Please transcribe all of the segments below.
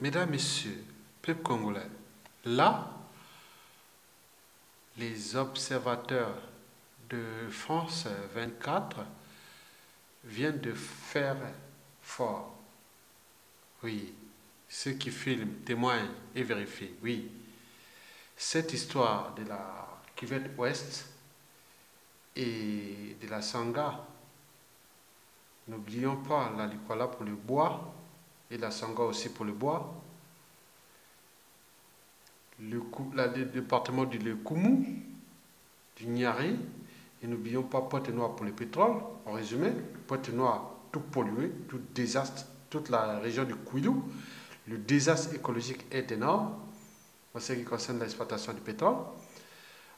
Mesdames, Messieurs, peuple congolais, là, les observateurs de France 24 viennent de faire fort. Oui, ceux qui filment, témoignent et vérifient. Oui, cette histoire de la cuvette ouest et de la Sangha, n'oublions pas la Likwala pour le bois et la Sangha aussi pour le bois, le département du Lekumu, du Niari, et n'oublions pas Pointe-Noire pour le pétrole. En résumé, Pointe-Noire, tout pollué, tout désastre, toute la région du Kouilou. Le désastre écologique est énorme en ce qui concerne l'exploitation du pétrole.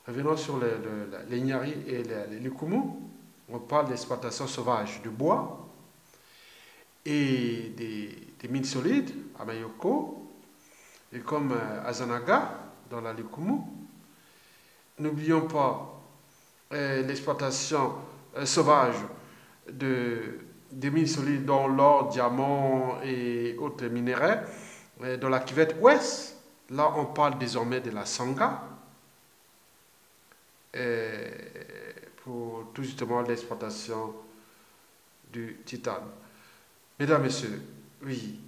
Revenons sur les Niari et les Lekumu. On parle d'exploitation sauvage de bois et des mines solides à Mayoko, et comme à Zanaga, dans la Lekumu. N'oublions pas l'exploitation sauvage des mines solides, dont l'or, diamant et autres minéraux, dans la cuvette ouest. Là, on parle désormais de la Sangha, pour tout justement l'exploitation du titane. Mesdames, Messieurs, oui,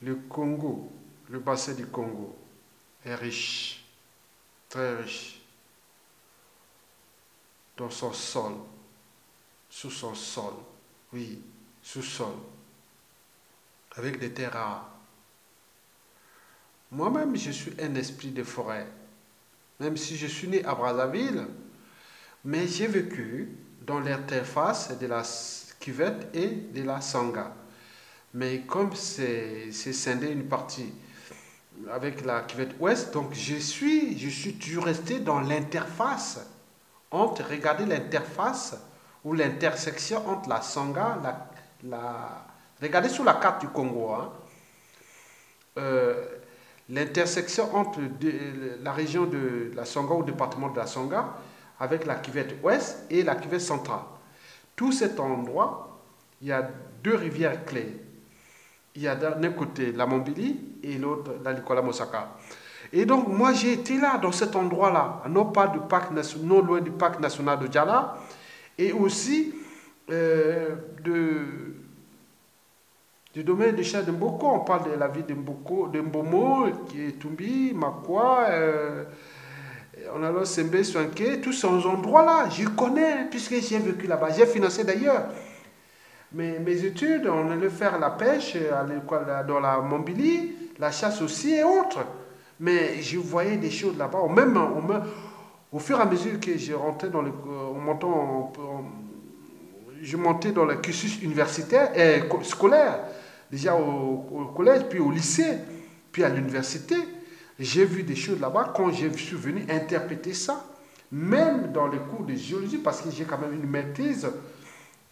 le Congo, le bassin du Congo est riche, très riche, dans son sol, sous son sol, oui, sous-sol, avec des terres rares. Moi-même, je suis un esprit de forêt, même si je suis né à Brazzaville, mais j'ai vécu dans l'interface de la cuvette et de la Sangha. Mais comme c'est scindé une partie avec la cuvette ouest, donc je suis toujours resté dans l'interface. Regardez l'interface ou l'intersection entre la Sangha, regardez sur la carte du Congo, hein, l'intersection entre la région de la Sangha ou le département de la Sangha avec la cuvette ouest et la cuvette centrale. Tout cet endroit, il y a deux rivières clés. Il y a d'un côté la Mombili et l'autre la Likwala Mosaka. Et donc, moi, j'ai été là, dans cet endroit-là, non pas du parc national, non loin du parc national de Djala, et aussi du domaine de Chad de Mboko. On parle de la ville de Mboko, de Mbomo, qui est Tumbi, Makwa, on a le Sembe, Swanké, tous ces endroits-là, je connais, puisque j'ai vécu là-bas. J'ai financé d'ailleurs mes études, on allait faire la pêche dans la Mombili, la chasse aussi et autres. Mais je voyais des choses là-bas. Au fur et à mesure que je rentrais dans je montais dans le cursus universitaire et scolaire, déjà au collège, puis au lycée, puis à l'université, j'ai vu des choses là-bas quand je suis venu interpréter ça, même dans les cours de géologie, parce que j'ai quand même une maîtrise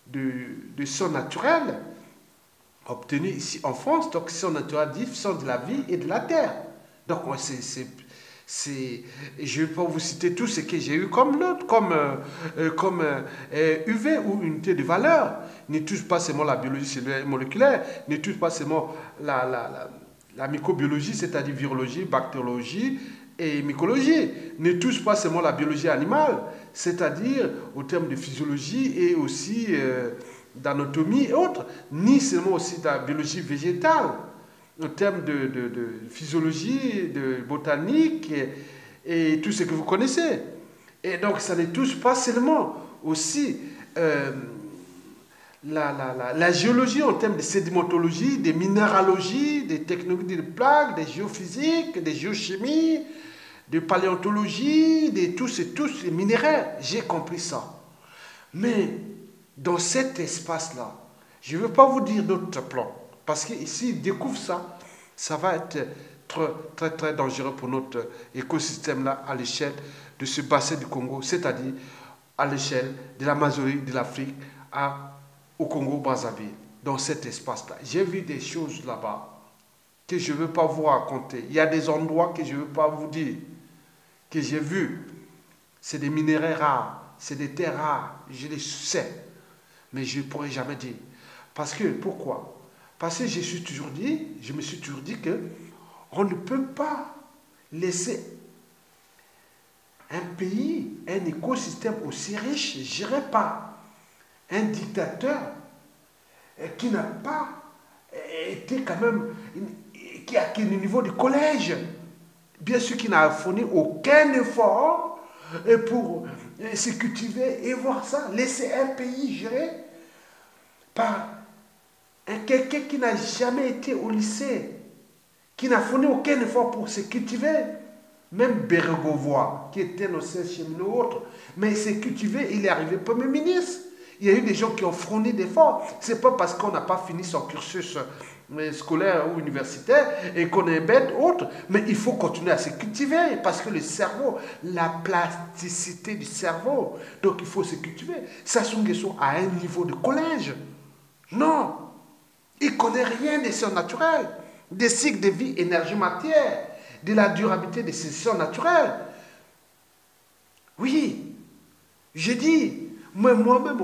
de son naturel obtenue ici en France. Donc, son naturel dit son de la vie et de la terre. Donc, je ne vais pas vous citer tout ce que j'ai eu comme note, comme UV ou unité de valeur. Ne touche pas seulement la biologie cellulaire et moléculaire, ne touche pas seulement la microbiologie, c'est-à-dire virologie, bactériologie et mycologie. Ne touche pas seulement la biologie animale, c'est-à-dire au terme de physiologie et aussi d'anatomie et autres, ni seulement aussi de la biologie végétale, au terme de physiologie, de botanique et tout ce que vous connaissez. Et donc, ça ne touche pas seulement aussi la géologie en termes de sédimentologie, de minéralogie, des technologies de plaques, des géophysiques, des géochimies, de paléontologie, de tous les minéraux. J'ai compris ça. Mais dans cet espace-là, je ne veux pas vous dire d'autres plans. Parce que s'ils découvrent ça, ça va être très, très, très dangereux pour notre écosystème-là à l'échelle de ce bassin du Congo, c'est-à-dire à l'échelle de l'Amazonie, de l'Afrique, au Congo-Brazzaville, dans cet espace-là. J'ai vu des choses là-bas que je ne veux pas vous raconter. Il y a des endroits que je ne veux pas vous dire, que j'ai vus. C'est des minéraux rares, c'est des terres rares, je les sais, mais je ne pourrai jamais dire. Parce que, pourquoi ? Parce que je me suis toujours dit que on ne peut pas laisser un pays, un écosystème aussi riche géré par un dictateur qui n'a pas été quand même, qui a le niveau du collège, bien sûr qui n'a fourni aucun effort pour se cultiver et voir ça, laisser un pays géré par quelqu'un qui n'a jamais été au lycée, qui n'a fourni aucun effort pour se cultiver. Même Bérégovoy, qui était un ancien cheminot ou autre, mais il s'est cultivé, il est arrivé Premier ministre. Il y a eu des gens qui ont fourni d'efforts. Ce n'est pas parce qu'on n'a pas fini son cursus scolaire ou universitaire et qu'on est bête ou autre, mais il faut continuer à se cultiver parce que le cerveau, la plasticité du cerveau, donc il faut se cultiver. Sassou Nguesso a un niveau de collège. Non, il ne connaît rien des sciences naturelles, des cycles de vie, énergie, matière, de la durabilité des sciences naturelles. Oui, j'ai dit, moi-même,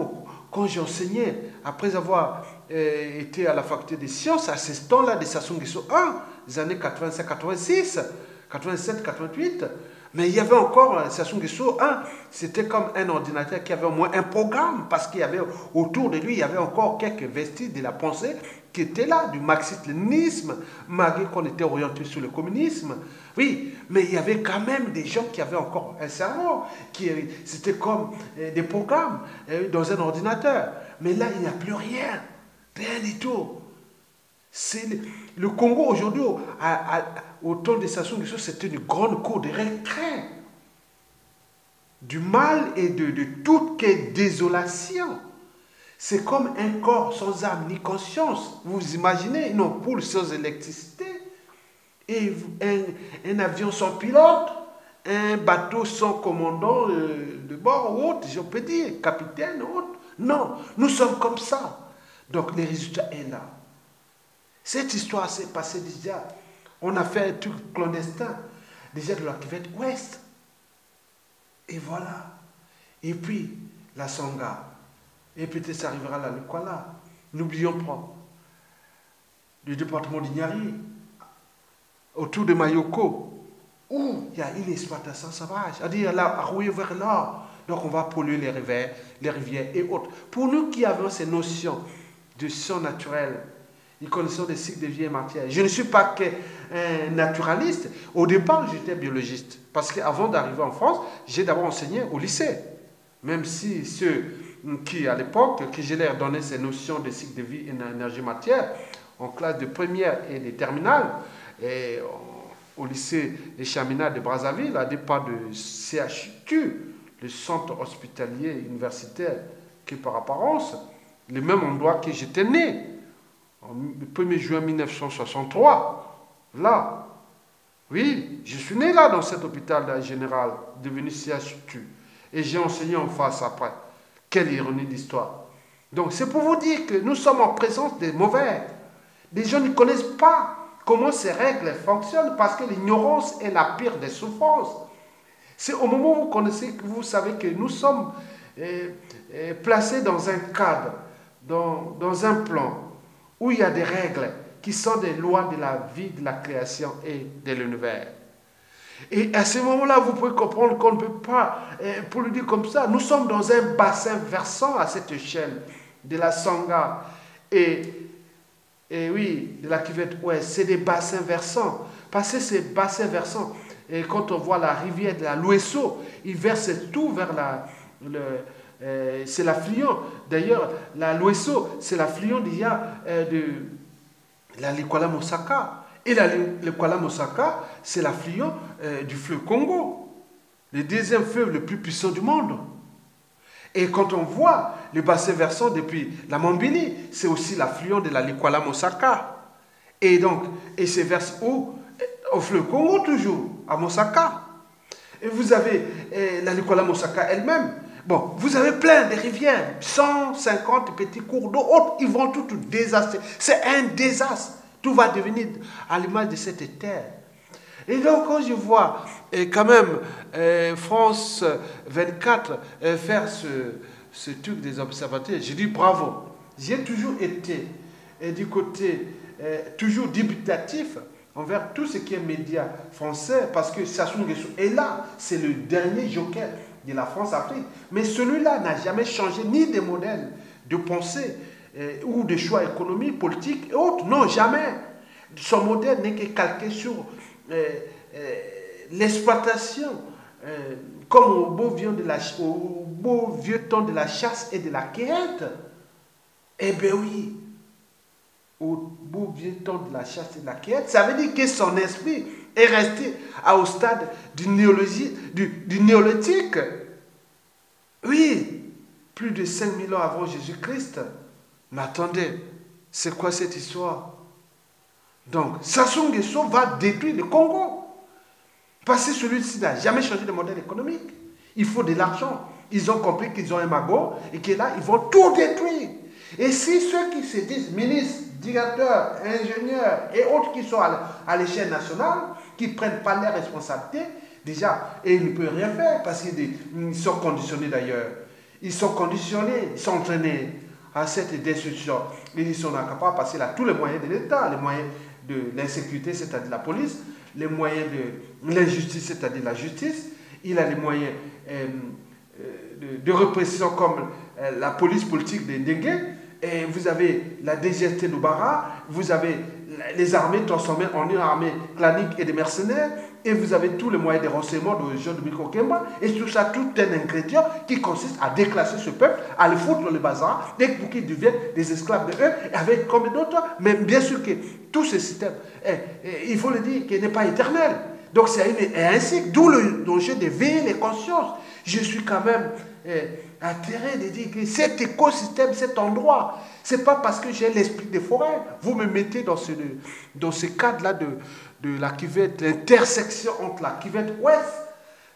quand j'ai enseigné, après avoir été à la faculté des sciences, à ce temps-là de Sassou Nguesso 1, des années 85, 86, 87, 88, mais il y avait encore Sassou Nguesso 1, c'était comme un ordinateur qui avait au moins un programme, parce qu'il y avait autour de lui, il y avait encore quelques vestiges de la pensée qui étaient là, du marxisme-léninisme, malgré qu'on était orienté sur le communisme. Oui, mais il y avait quand même des gens qui avaient encore un cerveau, c'était comme des programmes dans un ordinateur. Mais là, il n'y a plus rien, rien du tout. Le Congo aujourd'hui, au temps de Sassou Nguesso, c'était une grande cour de récré. Du mal et de toute désolation. C'est comme un corps sans âme ni conscience. Vous imaginez une ampoule sans électricité, et un avion sans pilote, un bateau sans commandant de bord ou autre, je peux dire, capitaine ou autre. Non, nous sommes comme ça. Donc le résultat est là. Cette histoire s'est passée déjà. On a fait un truc clandestin, déjà de la cuvette ouest. Et voilà. Et puis, la Sangha. Et peut-être ça arrivera là, le Kuala. N'oublions pas. Le département d'Ignari, autour de Mayoko, où il y a une exploitation sauvage. C'est-à-dire là, à rouiller vers là. Donc on va polluer les rivières et autres. Pour nous qui avons ces notions de sciences naturelles, nous connaissons des cycles de vie et matière. Je ne suis pas qu'un naturaliste. Au départ, j'étais biologiste. Parce qu'avant d'arriver en France, j'ai d'abord enseigné au lycée. Même si ceux qui, à l'époque, que je leur donnais ces notions de cycle de vie et d'énergie matière, en classe de première et de terminale, et au lycée des Chaminades de Brazzaville, à départ de CHU, le centre hospitalier universitaire qui par apparence, le même endroit que j'étais né, le 1er juin 1963, là, oui, je suis né là dans cet hôpital général, devenu CHU, et j'ai enseigné en face après. Quelle ironie d'histoire. Donc c'est pour vous dire que nous sommes en présence des mauvais. Les gens ne connaissent pas comment ces règles fonctionnent parce que l'ignorance est la pire des souffrances. C'est au moment où vous connaissez que vous savez que nous sommes placés dans un cadre, dans un plan, où il y a des règles qui sont des lois de la vie, de la création et de l'univers. Et à ce moment-là, vous pouvez comprendre qu'on ne peut pas, pour le dire comme ça, nous sommes dans un bassin versant à cette échelle de la Sangha et oui, de la cuvette ouest. C'est des bassins versants. Parce que ces bassins versants, et quand on voit la rivière de la Louesso, il verse tout vers c'est l'affluent. D'ailleurs, la Louesso, c'est l'affluent déjà de la Likwala Mosaka. Et le Kuala Mosaka, c'est l'affluent du fleuve Congo, le deuxième fleuve le plus puissant du monde. Et quand on voit le bassin versant depuis la Mambili, c'est aussi l'affluent de la Likwala Mosaka. Et donc, et c'est verse où? Au fleuve Congo toujours, à Mosaka. Et vous avez la Likwala Mosaka elle-même. Bon, vous avez plein de rivières, 150 petits cours d'eau, ils vont tout désastrer. C'est un désastre. Tout va devenir à l'image de cette terre. Et donc, quand je vois quand même France 24 faire ce truc des observateurs, je dis bravo. J'ai toujours été du côté toujours dubitatif envers tout ce qui est média français, parce que Sassou Nguesso est là, c'est le dernier joker de la France-Afrique. Mais celui-là n'a jamais changé ni des modèles de pensée ou de choix économiques, politiques et autres. Non, jamais. Son modèle n'est que calqué sur l'exploitation, comme au beau vieux temps de la chasse et de la cueillette. Eh bien oui, au beau vieux temps de la chasse et de la cueillette, ça veut dire que son esprit est resté au stade du néolithique. Oui, plus de 5000 ans avant Jésus-Christ. Mais attendez, c'est quoi cette histoire? Donc, Sassou Nguesso va détruire le Congo. Parce que celui-ci n'a jamais changé de modèle économique. Il faut de l'argent. Ils ont compris qu'ils ont un magot et que là, ils vont tout détruire. Et si ceux qui se disent ministres, directeurs, ingénieurs et autres qui sont à l'échelle nationale, qui ne prennent pas leurs responsabilités, déjà, et ils ne peuvent rien faire parce qu'ils sont conditionnés d'ailleurs. Ils sont conditionnés, ils sont entraînés à cette destruction. Ils sont incapables parce qu'il a tous les moyens de l'État, les moyens de l'insécurité, c'est-à-dire la police, les moyens de l'injustice, c'est-à-dire la justice. Il a les moyens de répression comme la police politique des Ndégué. Et vous avez la DGST Loubara, vous avez les armées transformées en une armée clanique et de mercenaires, et vous avez tous les moyens de renseignement de Jean-Dominique Okemba, et tout ça, tout un ingrédient qui consiste à déclasser ce peuple, à le foutre dans le bazar, dès qu'ils deviennent des esclaves de eux, et avec combien d'autres, mais bien sûr que tout ce système, il faut le dire, qu'il n'est pas éternel. Donc c'est ainsi, d'où le jeu de veiller les consciences. Je suis quand même atterré de dire que cet écosystème, cet endroit, c'est pas parce que j'ai l'esprit des forêts. Vous me mettez dans ce cadre-là de la cuvette, l'intersection entre la cuvette ouest,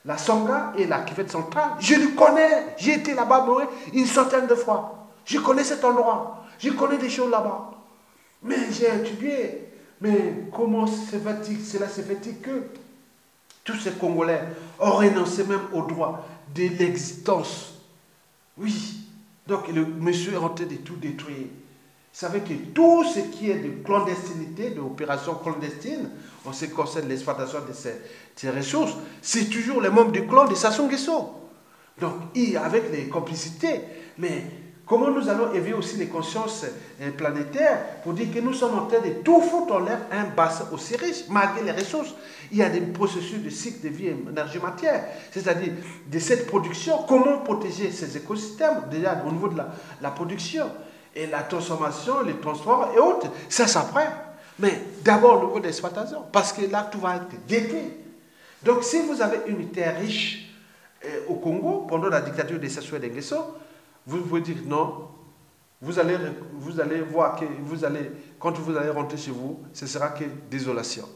la Songa et la cuvette centrale. Je le connais. J'ai été là-bas une centaine de fois. Je connais cet endroit. Je connais des choses là-bas. Mais j'ai étudié. Mais comment cela se fait-il que tous ces Congolais ont renoncé même au droit de l'existence? Oui. Donc le monsieur est en train de tout détruire. Vous savez que tout ce qui est de clandestinité, d'opérations clandestines, en ce qui concerne l'exploitation de ces ressources, c'est toujours les membres du clan de Sassou Nguesso. Donc, avec les complicités, mais comment nous allons éveiller aussi les consciences planétaires pour dire que nous sommes en train de tout foutre en l'air un bassin aussi riche, malgré les ressources. Il y a des processus de cycle de vie énergie-matière, c'est-à-dire de cette production, comment protéger ces écosystèmes, déjà au niveau de la production, et la transformation, les transports et autres, ça s'apprend. Mais d'abord au niveau de l'exploitation, parce que là, tout va être détruit. Donc, si vous avez une terre riche au Congo, pendant la dictature de Sassou Nguesso, vous pouvez dire non, vous allez voir que quand vous allez rentrer chez vous, ce sera que désolation.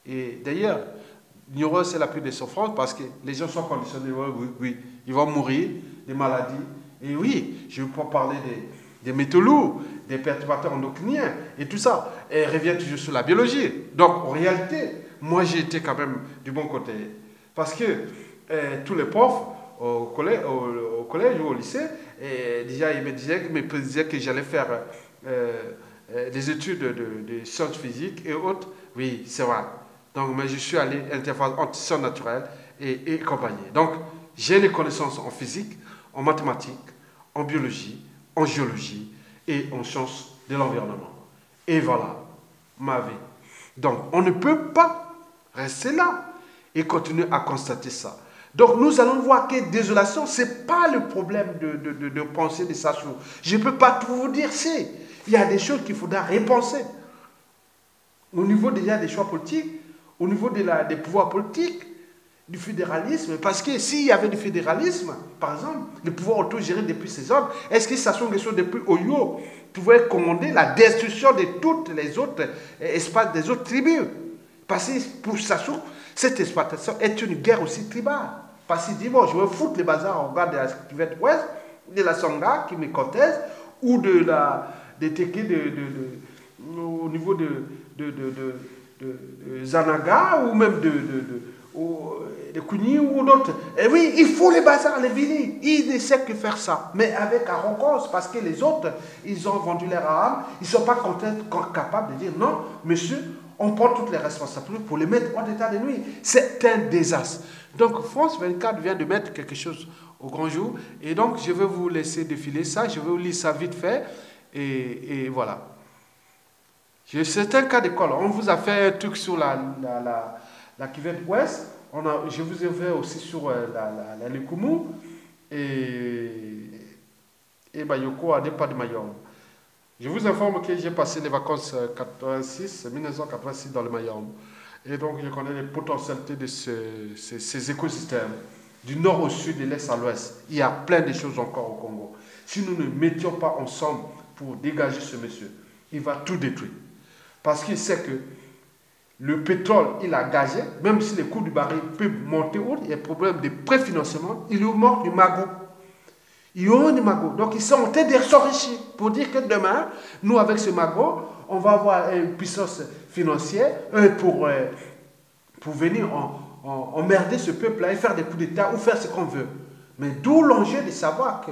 Et d'ailleurs, l'ignorance c'est la plus des souffrances parce que les gens sont conditionnés, oui, ils vont mourir des maladies. Et oui, je ne peux pas parler des métaux lourds, des perturbateurs endocriniens et tout ça. Et revient toujours sur la biologie. Donc, en réalité, moi j'ai été quand même du bon côté. Parce que tous les profs au collège ou au lycée, déjà ils me disaient que j'allais faire des études de sciences physiques et autres. Oui, c'est vrai. Donc, mais je suis allé interface entre sciences naturelles et compagnie. Donc, j'ai les connaissances en physique, en mathématiques, en biologie, en géologie et en sciences de l'environnement. Et voilà, ma vie. Donc, on ne peut pas rester là et continuer à constater ça. Donc, nous allons voir que désolation, ce n'est pas le problème de penser de Sassou. Je ne peux pas tout vous dire, il y a des choses qu'il faudra repenser. Au niveau déjà des choix politiques, au niveau des pouvoirs politiques, du fédéralisme, parce que s'il y avait du fédéralisme, par exemple, le pouvoir autogéré depuis ses ordres, est-ce que Sassou Nguesso depuis Oyo pouvait commander la destruction de toutes les autres espaces des autres tribus? Parce que pour Sassou, cette exploitation est une guerre aussi tribale. Parce qu'il dit, bon, je vais foutre les bazars au regard de la cuvette ouest, de la Songa qui me conteste, ou des Téké au niveau de de Zanaga ou même de Kouigny ou d'autres. Et oui, il faut les bazars, les Vili. Ils ne savent que faire ça. Mais avec arrogance, parce que les autres, ils ont vendu leur âme. Ils ne sont pas capables de dire non, monsieur, on prend toutes les responsabilités pour les mettre en état de nuit. C'est un désastre. Donc, France 24 vient de mettre quelque chose au grand jour. Et donc, je vais vous laisser défiler ça. Je vais vous lire ça vite fait. Et voilà. C'est un cas d'école. On vous a fait un truc sur la cuvette ouest. Je vous ai fait aussi sur la Lekumu et Bayoko à départ de Mayom. Je vous informe que j'ai passé les vacances 1986 dans le Mayom. Et donc, je connais les potentialités de ces écosystèmes. Du nord au sud, de l'est à l'ouest. Il y a plein de choses encore au Congo. Si nous ne mettions pas ensemble pour dégager ce monsieur, il va tout détruire. Parce qu'il sait que le pétrole, il a gagé, même si les coûts du baril peuvent monter haut, il y a un problème de préfinancement, il lui manque du magot. Ils ont du magot. Donc, ils sont en train de s'enrichir pour dire que demain, nous, avec ce magot, on va avoir une puissance financière pour venir emmerder ce peuple-là et faire des coups d'État ou faire ce qu'on veut. Mais d'où l'enjeu de savoir que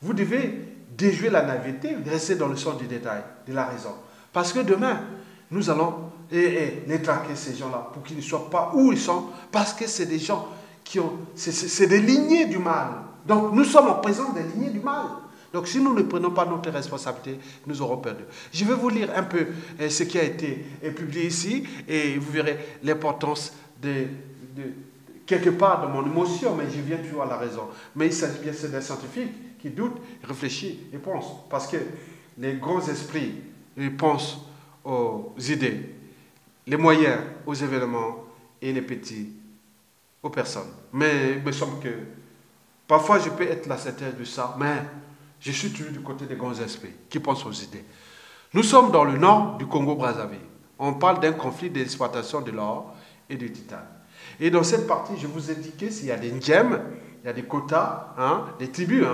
vous devez déjouer la naïveté, rester dans le sens du détail, de la raison. Parce que demain, nous allons les traquer, ces gens-là, pour qu'ils ne soient pas où ils sont, parce que c'est des gens qui ont... C'est des lignées du mal. Donc, nous sommes en présence des lignées du mal. Donc, si nous ne prenons pas notre responsabilité, nous aurons perdu. Je vais vous lire un peu ce qui a été publié ici, et vous verrez l'importance quelque part de mon émotion, mais je viens toujours à la raison. Mais il s'agit bien d'un scientifique qui doute, réfléchit et pense. Parce que les grands esprits, ils pensent aux idées, les moyens aux événements et les petits aux personnes. Mais il me semble que parfois je peux être la certitude de ça, mais je suis toujours du côté des grands esprits qui pensent aux idées. Nous sommes dans le nord du Congo-Brazzaville. On parle d'un conflit d'exploitation de l'or et du titane. Et dans cette partie, je vous ai indiqué s'il y a des Ndjem, il y a des quotas, des tribus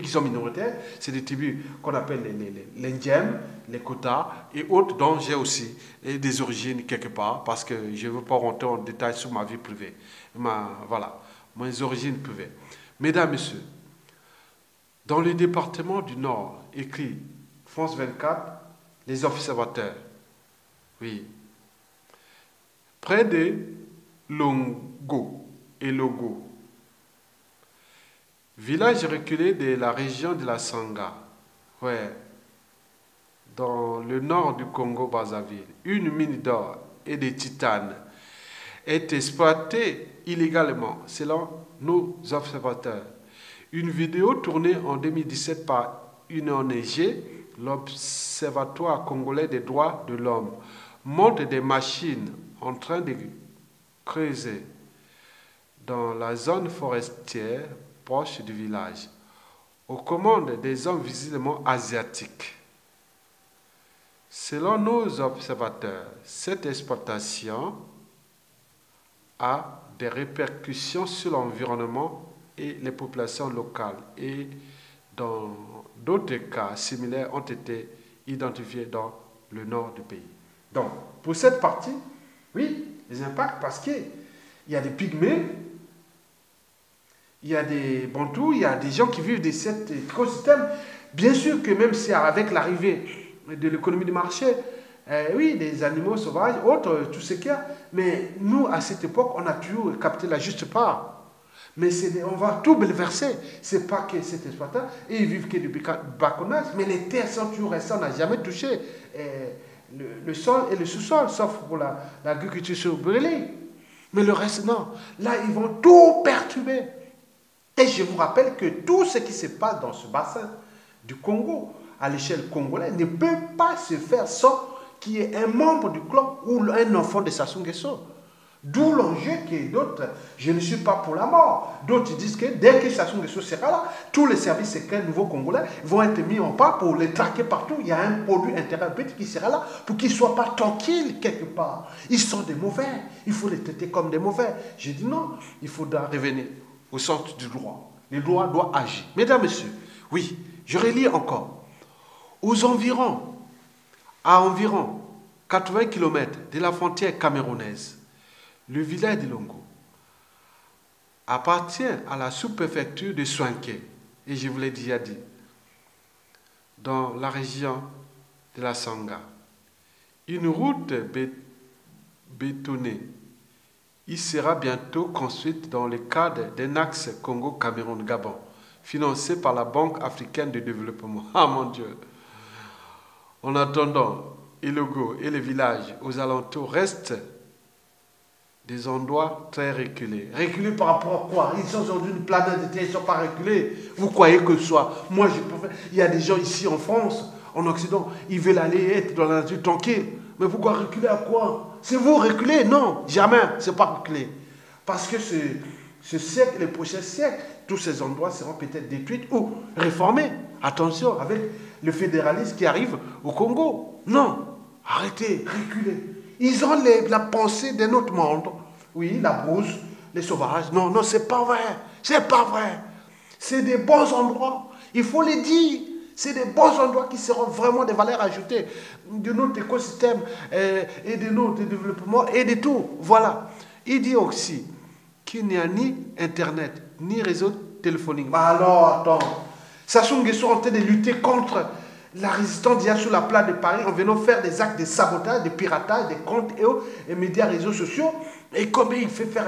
qui sont minoritaires. C'est des tribus qu'on appelle les Ndjem, les quotas et autres dont j'ai aussi des origines quelque part parce que je ne veux pas rentrer en détail sur ma vie privée. Voilà, mes origines privées. Mesdames, Messieurs, dans le département du Nord, écrit France 24, les observateurs. Oui. Près de Longo et Logo, village reculé de la région de la Sangha, ouais, dans le nord du Congo-Brazzaville, une mine d'or et de titane est exploitée illégalement, selon nos observateurs. Une vidéo tournée en 2017 par une ONG, l'Observatoire congolais des droits de l'homme, montre des machines en train de creuser dans la zone forestière proche du village, aux commandes des hommes visiblement asiatiques. Selon nos observateurs, cette exploitation a des répercussions sur l'environnement et les populations locales et dans d'autres cas similaires ont été identifiés dans le nord du pays. Donc, pour cette partie, oui, les impacts parce qu'il y a des pygmées, il y a des bantous, il y a des gens qui vivent de cet écosystème. Bien sûr que même si avec l'arrivée de l'économie de marché, oui, des animaux sauvages, autres, tout ce qu'il y a, mais nous, à cette époque, on a toujours capté la juste part. Mais on va tout bouleverser. Ce n'est pas que c'est exploitant, et ils vivent que du baconnage, mais les terres sont toujours restées, on n'a jamais touché le sol et le sous-sol, sauf pour l'agriculture sur brûlée. Mais le reste, non. Là, ils vont tout perturber. Et je vous rappelle que tout ce qui se passe dans ce bassin du Congo, à l'échelle congolaise, ne peut pas se faire sans qu'il y ait un membre du club ou un enfant de Sassou Nguesso. D'où l'enjeu que d'autres, je ne suis pas pour la mort. D'autres disent que dès que Sassou Nguesso sera là, tous les services secrets nouveaux congolais vont être mis en pas pour les traquer partout. Il y a un produit interrompu qui sera là pour qu'ils ne soient pas tranquilles quelque part. Ils sont des mauvais. Il faut les traiter comme des mauvais. J'ai dit non, il faudra revenir au centre du droit. Le droit doit agir. Mesdames, Messieurs, oui, je relis encore. À environ 80 km de la frontière camerounaise, le village de Longo appartient à la sous-préfecture de Soinké, et je vous l'ai déjà dit, dans la région de la Sangha. Une route bétonnée y sera bientôt construite dans le cadre d'un axe Congo-Cameroun-Gabon, financé par la Banque africaine de développement. Ah mon Dieu! En attendant, Ilogo et les villages aux alentours restent des endroits très reculés. Reculés par rapport à quoi? Ils sont aujourd'hui une planète, ils ne sont pas reculés. Vous croyez que ce soit? Moi, je préfère. Il y a des gens ici en France, en Occident, ils veulent aller être dans la nature tranquille. Mais pourquoi reculer à quoi? C'est vous reculer? Non, jamais, ce n'est pas reculer. Parce que ce siècle, les prochains siècles, tous ces endroits seront peut-être détruits ou réformés. Attention, avec le fédéralisme qui arrive au Congo. Non, arrêtez, reculez. Ils ont la pensée d'un autre monde. Oui, la brousse, les sauvages. Non, non, c'est pas vrai. C'est pas vrai. C'est des bons endroits. Il faut les dire. C'est des bons endroits qui seront vraiment des valeurs ajoutées de notre écosystème et de notre développement et de tout. Voilà. Il dit aussi qu'il n'y a ni Internet, ni réseau téléphonique. Mais alors, attends. Sassou Nguesso est en train de lutter contre la résistance d'hier sur la place de Paris en venant faire des actes de sabotage, de piratage, des comptes et médias réseaux sociaux. Et comme il fait faire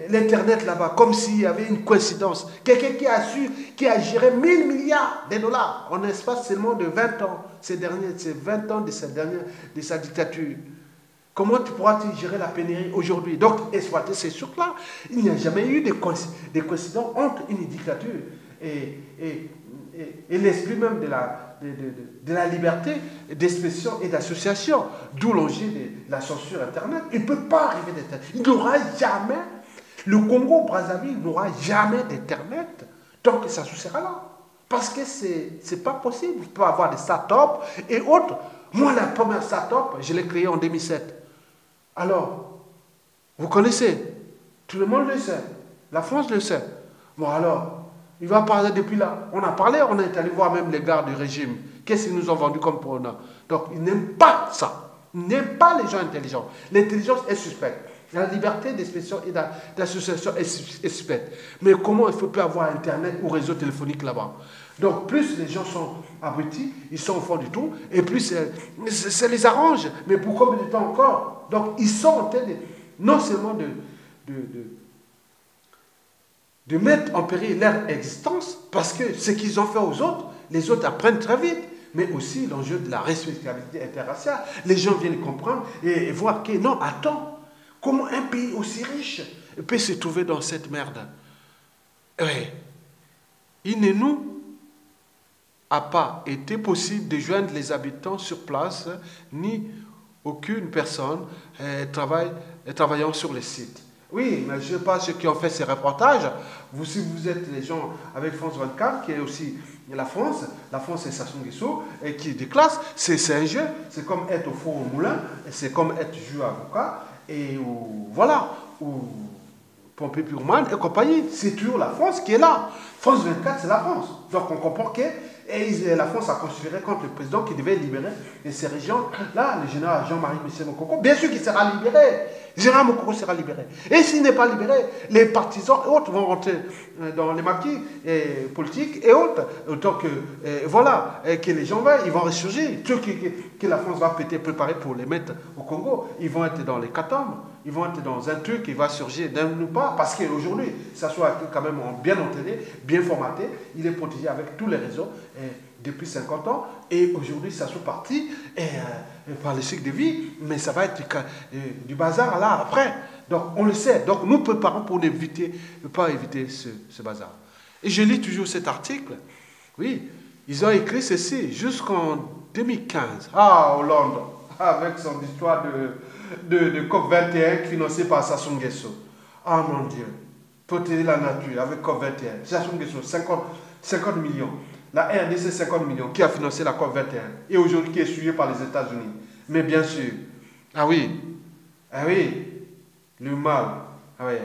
l'Internet là-bas, comme s'il y avait une coïncidence. Quelqu'un qui a géré 1000 milliards de dollars en espace seulement de 20 ans, ces 20 ans de sa dictature. Comment tu pourras gérer la pénurie aujourd'hui? Donc, exploiter ces trucs-là. Il n'y a jamais eu de coïncidence entre une dictature et l'esprit même de la liberté d'expression et d'association, d'où l'enjeu de la censure Internet. Il ne peut pas arriver d'Internet. Il n'aura jamais, le Congo-Brazzaville n'aura jamais d'Internet tant que ça sera là. Parce que ce n'est pas possible. Il peut avoir des startups et autres. Moi, la première startup, je l'ai créée en 2007. Alors, vous connaissez, tout le monde le sait, la France le sait. Bon alors, il va parler depuis là. On a parlé, on est allé voir même les gars du régime. Qu'est-ce qu'ils nous ont vendu comme prône? Donc, ils n'aiment pas ça. Ils n'aiment pas les gens intelligents. L'intelligence est suspecte. La liberté d'expression et d'association est suspecte. Mais comment il peut avoir Internet ou réseau téléphonique là-bas? Donc, plus les gens sont abrutis, ils sont au fond du tout, et plus ça les arrange. Mais pour combien de temps encore? Donc, ils sont en train non seulement de mettre en péril leur existence, parce que ce qu'ils ont fait aux autres, les autres apprennent très vite, mais aussi l'enjeu de la responsabilité interraciale. Les gens viennent comprendre et voir que non, attends, comment un pays aussi riche peut se trouver dans cette merde? Oui. Il ne nous a pas été possible de joindre les habitants sur place, ni aucune personne travaillant sur le site. Oui, mais je ne sais pas ceux qui ont fait ces reportages. Si vous êtes les gens avec France 24, qui est aussi la France c'est Sassou Nguesso, et qui est des classes, c'est un jeu, c'est comme être au four au moulin, c'est comme être juge avocat, et voilà, ou Pompée Purman et compagnie. C'est toujours la France qui est là. France 24, c'est la France. Donc on comprend que la France a conspiré contre le président qui devait libérer ces régions-là, le général Jean-Marie Michel Mokoko. Bien sûr qu'il sera libéré. Général Mokoko sera libéré. Et s'il n'est pas libéré, les partisans et autres vont rentrer dans les maquis politiques et autres. Donc voilà, que les gens ils vont ressurgir. Ceux que la France va préparer pour les mettre au Congo, ils vont être dans les catambes. Ils vont être dans un truc qui va surgir d'un ou pas, parce qu'aujourd'hui, ça soit quand même bien entraîné, bien formaté, il est protégé avec tous les réseaux depuis 50 ans, et aujourd'hui, ça soit parti par le cycle de vie, mais ça va être du bazar là après. Donc, on le sait. Donc, nous préparons pour ne pas éviter ce bazar. Et je lis toujours cet article. Oui, ils ont écrit ceci jusqu'en 2015. Ah, Hollande, avec son histoire de COP21 financé par Sassou Nguesso. Ah mon Dieu, protéger la nature avec COP21. Sassou Nguesso, 50 millions. La RDC, 50 millions, qui a financé la COP21. Et aujourd'hui, qui est suivi par les États-Unis. Mais bien sûr, ah oui, le mal, ah oui,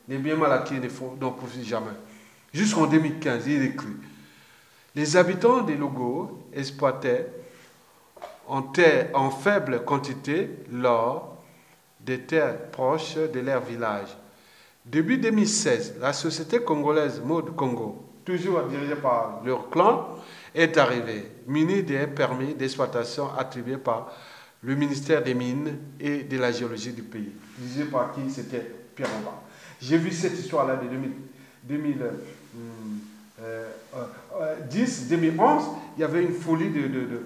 les biens mal acquis n'en profitent jamais. Jusqu'en 2015, il écrit. Les habitants des Logos exploitaient en faible quantité lors des terres proches de leur village. Début 2016, la société congolaise Mode Congo, toujours dirigée par leur clan, est arrivée, munie des permis d'exploitation attribués par le ministère des Mines et de la Géologie du pays. Dirigé par qui? C'était Pierre Omba. J'ai vu cette histoire-là de 2010-2011, il y avait une folie de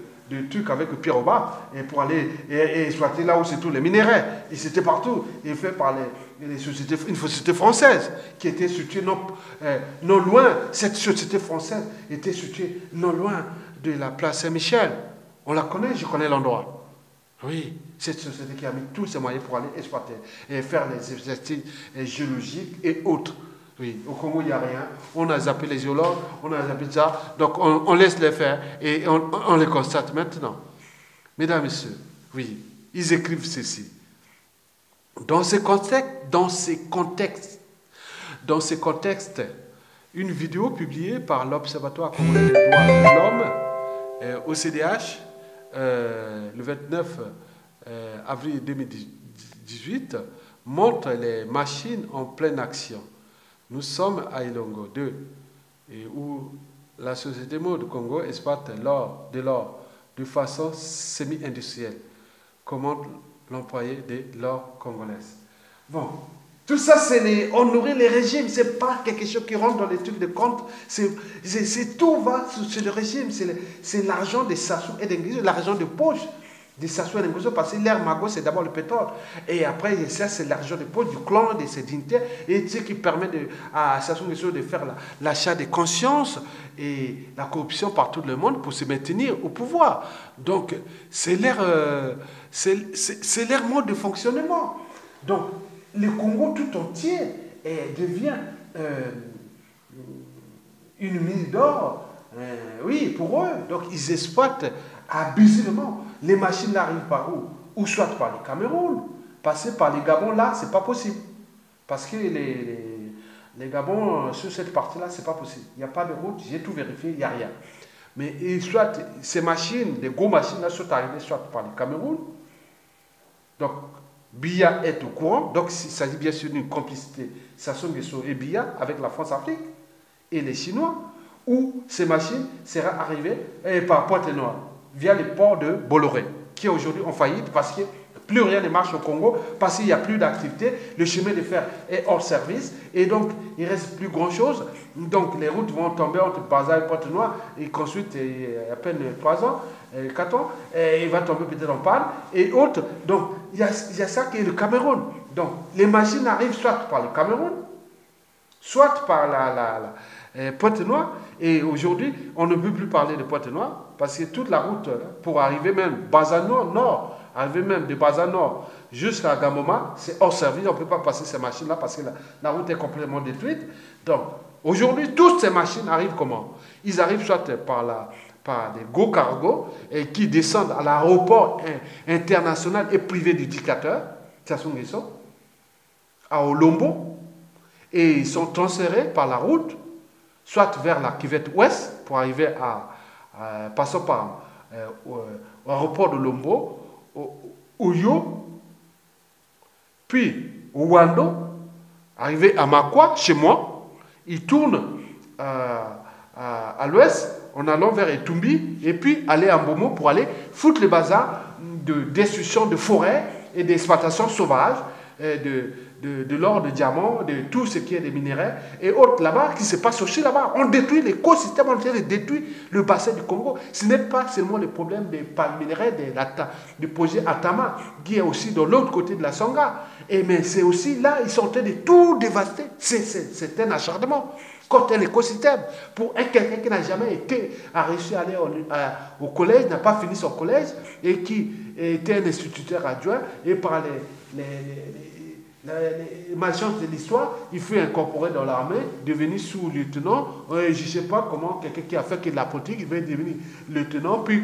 trucs avec Pierre Omba et pour aller et exploiter là où c'est tous les minéraux. Et c'était partout. Et fait par les sociétés, une société française qui était située non loin. Cette société française était située non loin de la place Saint-Michel. On la connaît, je connais l'endroit. Oui, cette société qui a mis tous ses moyens pour aller exploiter et faire les exercices géologiques et autres. Oui, au Congo, il n'y a rien. On a zappé les géologues, on a zappé ça. Donc, on laisse les faire et on les constate maintenant. Mesdames et messieurs, oui, ils écrivent ceci. Dans ces contextes, une vidéo publiée par l'Observatoire congolais des droits de l'homme, OCDH, le 29 avril 2018, montre les machines en pleine action. Nous sommes à Ilongo 2, où la société Mode Congo exploite de l'or de façon semi-industrielle, commande l'employé de l'or congolaise. Bon, tout ça, on nourrit les régimes, c'est pas quelque chose qui rentre dans les trucs de compte, tout va sur le régime, c'est l'argent des Sassou et d'Enguizo, l'argent de poche des Sassou et d'Enguizo, parce que l'air magot, c'est d'abord le pétrole. Et après, ça, c'est l'argent de poche du clan, de ses dignitaires, et ce qui permet à Sassou et Enguizo de faire l'achat de conscience et la corruption par tout le monde pour se maintenir au pouvoir. Donc, c'est leur mode de fonctionnement. Donc, le Congo tout entier devient une mine d'or, oui, pour eux. Donc, ils exploitent abusivement. Les machines arrivent par où? Ou soit par le Cameroun. Passer par les Gabons, là, c'est pas possible. Parce que les Gabons, sur cette partie-là, c'est pas possible. Il n'y a pas de route, j'ai tout vérifié, il n'y a rien. Mais soit ces machines, des gros machines, là, sont arrivées soit par le Cameroun. Donc, Biya est au courant, donc il s'agit bien sûr d'une complicité Sassou Nguesso et Biya avec la France-Afrique et les Chinois, où ces machines seraient arrivées par Pointe-Noire, via le port de Bolloré, qui est aujourd'hui en faillite parce que plus rien ne marche au Congo, parce qu'il n'y a plus d'activité, le chemin de fer est hors service, et donc il ne reste plus grand-chose. Donc les routes vont tomber entre Baza et Pointe-Noire, et qu'ensuite, à peine 3 ans, 4 ans, et il va tomber peut-être en panne, et autres. Donc il y a ça qui est le Cameroun. Donc les machines arrivent soit par le Cameroun, soit par Pointe-Noire, et aujourd'hui, on ne peut plus parler de Pointe-Noire, parce que toute la route, pour arriver même Baza Nord, arriver même de Baza Nord jusqu'à Gamoma, c'est hors service, on ne peut pas passer ces machines-là parce que la route est complètement détruite. Donc, aujourd'hui, toutes ces machines arrivent comment? Ils arrivent soit par des gros cargos et qui descendent à l'aéroport international et privé du dictateur, Sassou Nguesso, à Olombo, et ils sont transférés par la route, soit vers la cuvette ouest, pour arriver passant par l'aéroport de Lombo, Oyo, puis au Wando, arrivé à Makwa, chez moi, il tourne à l'ouest, en allant vers Etumbi, et puis aller à Mbomo pour aller foutre le bazar de destruction de forêts et d'exploitation sauvage, de l'or, de diamants, de tout ce qui est des minéraux et autres là-bas, qui se passe aussi là-bas. On détruit l'écosystème, on détruit le bassin du Congo. Ce n'est pas seulement le problème des minéraux, du projet Atama, qui est aussi de l'autre côté de la Songa. Mais c'est aussi là, ils sont en train de tout dévaster. C'est un acharnement contre l'écosystème. Pour quelqu'un qui n'a jamais réussi à aller au collège, n'a pas fini son collège, et qui était un instituteur adjoint, et par les malchance de l'histoire, il fut incorporé dans l'armée, devenu sous-lieutenant, je ne sais pas comment, quelqu'un qui a fait que de la politique, il va devenir lieutenant, puis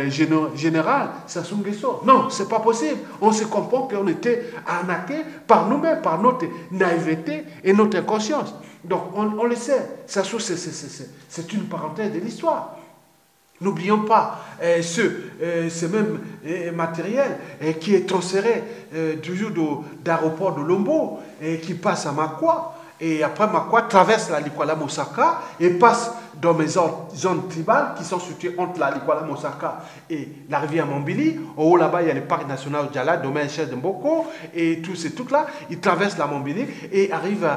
général, Sassou Nguesso. Non, ce n'est pas possible. On se comprend qu'on était arnaqué par nous-mêmes, par notre naïveté et notre inconscience. Donc, on le sait, Sassou, c'est une parenthèse de l'histoire. N'oublions pas ce même matériel qui est transféré toujours d'aéroport de Lombo et qui passe à Makwa. Et après Makwa traverse la Likwala Mosaka et passe dans mes zones tribales qui sont situées entre la Likwala Mosaka et la rivière Mambili. En haut là-bas, il y a le parc national Djala, domaine Chef de Mboko et tous ces trucs-là. Il traverse la Mambili et arrive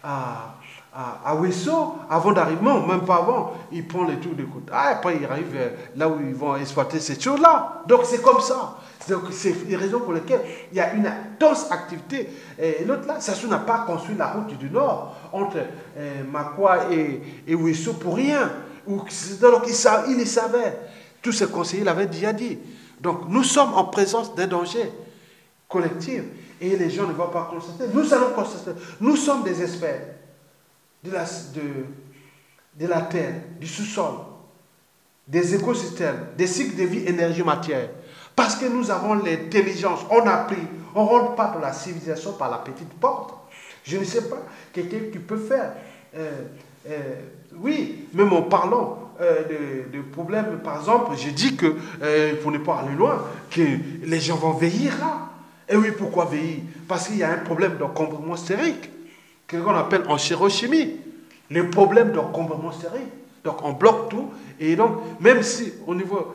à Wesso, avant d'arriver, non, même pas avant, ils prennent les tours de côte. Ah, après, ils arrivent là où ils vont exploiter ces choses-là. Donc, c'est comme ça. Donc, c'est les raisons pour lesquelles il y a une intense activité. Et l'autre là, Sassou n'a pas construit la route du Nord entre Makwa et Wesso pour rien. Donc, il le savait. Tous ces conseillers l'avaient déjà dit. Donc, nous sommes en présence d'un danger collectif et les gens ne vont pas constater. Nous allons constater. Nous sommes des experts de la terre, du sous-sol, des écosystèmes, des cycles de vie, énergie, matière. Parce que nous avons l'intelligence, on a appris, on ne rentre pas dans la civilisation par la petite porte. Je ne sais pas, quelqu'un qui peut faire, oui, même en parlant de problèmes, par exemple, j'ai dit que, pour ne pas aller loin, que les gens vont veiller là. Et oui, pourquoi veiller? Parce qu'il y a un problème d'encombrement stérique, qu'on appelle en chirochimie, les problèmes d'encombrement stérique. Donc on bloque tout, et donc même si au niveau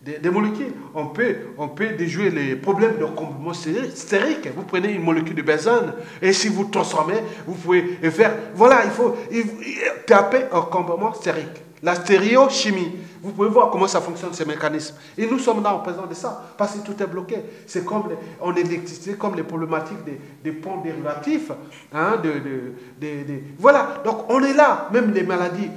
des molécules, on peut déjouer les problèmes d'encombrement stérique. Vous prenez une molécule de benzène, et si vous transformez, vous pouvez faire, voilà, il faut taper encombrement stérique. La stéréochimie. Vous pouvez voir comment ça fonctionne, ces mécanismes. Et nous sommes là en présence de ça, parce que tout est bloqué. C'est comme en électricité, comme les problématiques des ponts dérivatifs. Hein, voilà, donc on est là, même les maladies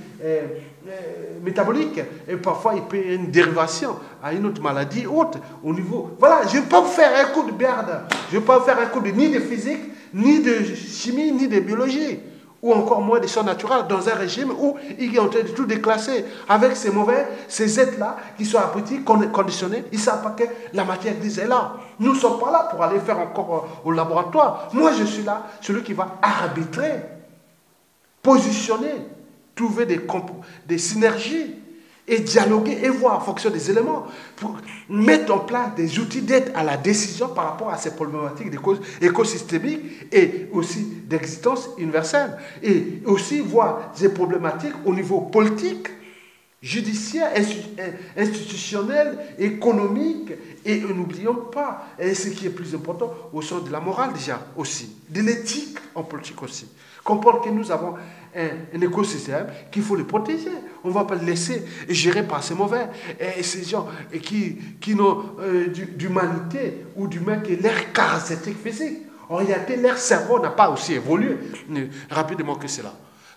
métaboliques, et parfois il peut y avoir une dérivation à une autre maladie haute au niveau. Voilà, je ne vais pas vous faire un coup de merde, je ne vais pas vous faire un coup ni de physique, ni de chimie, ni de biologie, ou encore moins des sciences naturelles, dans un régime où il est en train de tout déclasser, avec ces mauvais, ces êtres-là, qui sont appris, conditionnés, ils ne savent pas que la matière grise est là. Nous ne sommes pas là pour aller faire encore au laboratoire. Moi, je suis là, celui qui va arbitrer, positionner, trouver des synergies, et dialoguer et voir en fonction des éléments, pour mettre en place des outils d'aide à la décision par rapport à ces problématiques écosystémiques et aussi d'existence universelle. Et aussi voir ces problématiques au niveau politique, judiciaire, institutionnel, économique, et n'oublions pas, et ce qui est plus important, au sens de la morale déjà aussi, de l'éthique en politique aussi. Comprendre que nous avons un écosystème qu'il faut le protéger. On ne va pas le laisser gérer par ces mauvais. Et ces gens qui n'ont d'humanité ou d'humain que leur caractéristique physique. En réalité, leur cerveau n'a pas aussi évolué rapidement que cela.